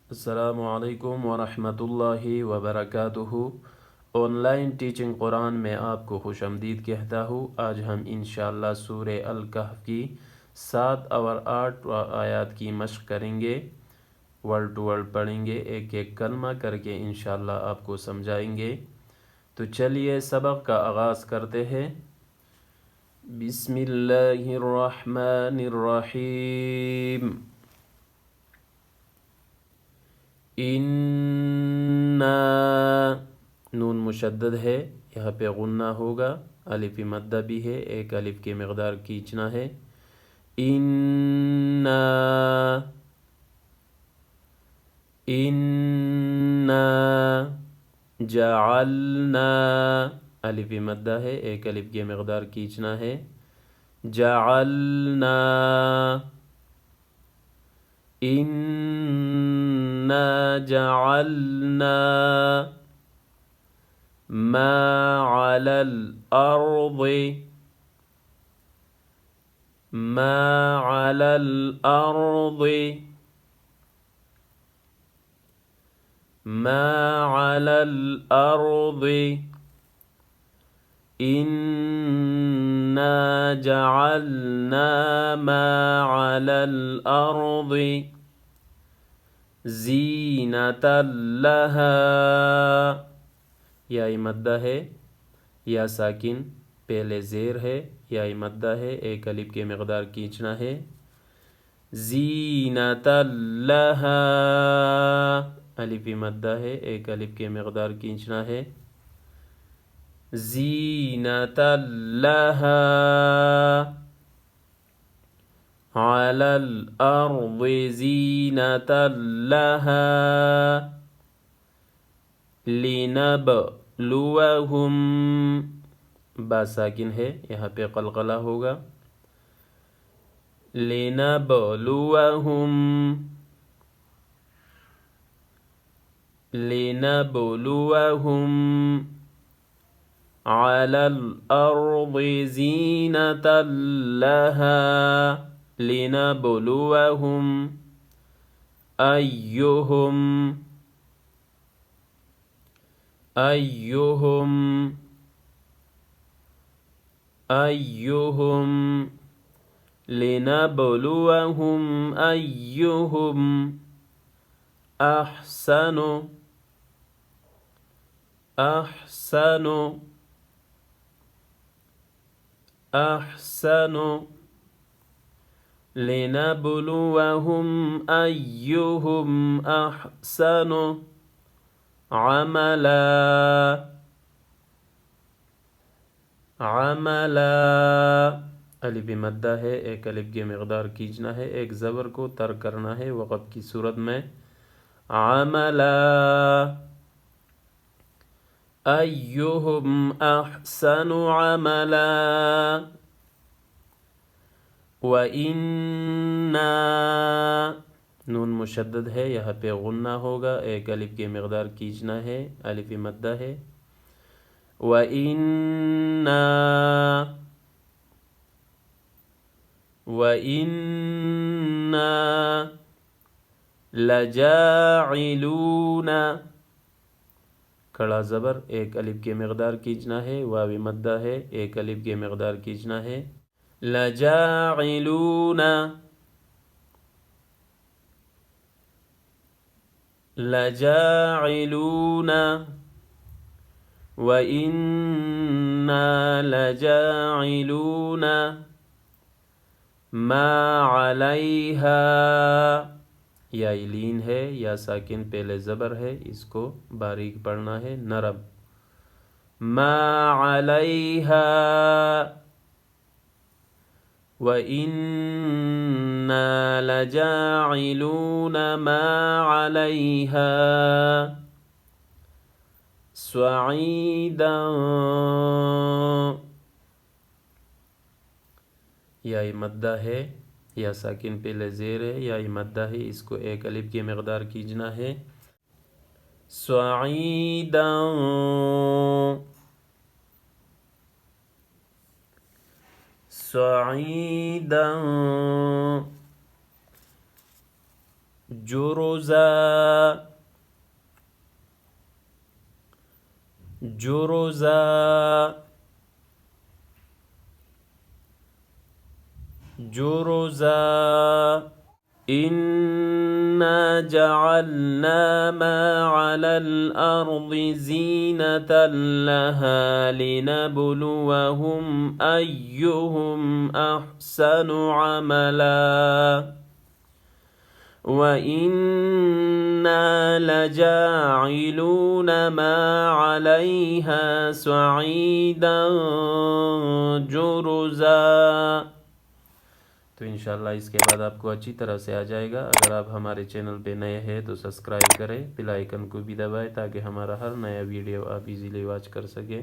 अस्सलामु अलैकुम वरहमतुल्लाहि वबरकातुहु। ऑनलाइन टीचिंग कुरान में आपको खुशामदीद कहता हूँ। आज हम इंशाअल्लाह सूरे अल कहफ की 7 और 8 आयत की मशक करेंगे। वर्ड टू वर्ड पढ़ेंगे, एक एक कलमा करके इंशाअल्लाह आपको समझाएंगे। तो चलिए सबक का आगाज़ करते हैं। बिस्मिल्लाहिर्रहमानिर्रहीम। इन्ना, नून मुशद्दद है, यहाँ पे गुन्ना होगा। अलिफ मद्दा भी है, एक अलिफ की मकदार खींचना है। इन्ना, इन्ना जअलना, अलिफ मद्दा है, एक अलिफ की मकदार खींचना है। जअलना, इन्ना जअलना मा अलल अर्दि, मा अलल अर्दि, मा अलल अर्दि, इन्ना जअलना मा अलल अर्दि ज़ीनतल लहा, या मद्दा है, या साकिन पहले ज़ेर है, या मद्दा है, एक अलिफ के मकदार खींचना है। ज़ीनतल लहा, अलिफ मद्दा है, एक अलिफ के मकदार खींचना है। ज़ीनतल लहा अलल अर्दि ज़ीनतल लहा लिनबलुवहुम, बा साकिन है, यहाँ पे क़लक़ला होगा। लिनबलुवहुम, लिनबलुवहुम अलल अर्दि ज़ीनतल लहा लिनबलुवहुम अय्युहुम, अय्युहुम, अय्युहुम लिनबलुवहुम अय्युहुम अहसनु, अहसनु, अहसनु लिनबलुवहुम अय्युहुम अहसनु अमला, अमला, अलिफ मद्दा है, एक अलिफ की मकदार खींचना है, एक ज़बर को तर्क करना है वक़्फ़ की सूरत में। अमला अय्युहुम अहसनु अमला व इन्ना, नून मुशद्दद है, यहाँ पे गुन्ना होगा, एक अलिफ की मकदार खींचना है, अलिफ मद्दा है। व इन्ना, व इन्ना लजाइलूना, खड़ा ज़बर, एक अलिफ की मकदार खींचना है, वावी मद्दा है, एक अलिफ की मकदार खींचना है। लजाइलूना, लजाइलूना व इन्ना लजाइलूना मा अलैहा, या लीन है, या साकिन पहले ज़बर है, इसको बारीक पढ़ना है, नरम। मा अलैहा व इन्ना लजाइलूना मा अलैहा सईदन, या मद्दा है, या साकिन पहले ज़ेर है, या मद्दा है, इसको एक अलिफ की मकदार खींचना है। सईदन, सईदन जुरुजा जुरुजा जुरुजा इन्ना जअलना मा अलल अर्दि ज़ीनतल लहा लिनबलुवहुम अय्युहुम अहसनु अमला व इन्ना लजाइलून मा अलैहा सईदन जुरुजा। तो इंशाल्लाह इसके बाद आपको अच्छी तरह से आ जाएगा। अगर आप हमारे चैनल पे नए हैं तो सब्सक्राइब करें, बेल आइकन को भी दबाएं ताकि हमारा हर नया वीडियो आप इजीली वॉच कर सकें।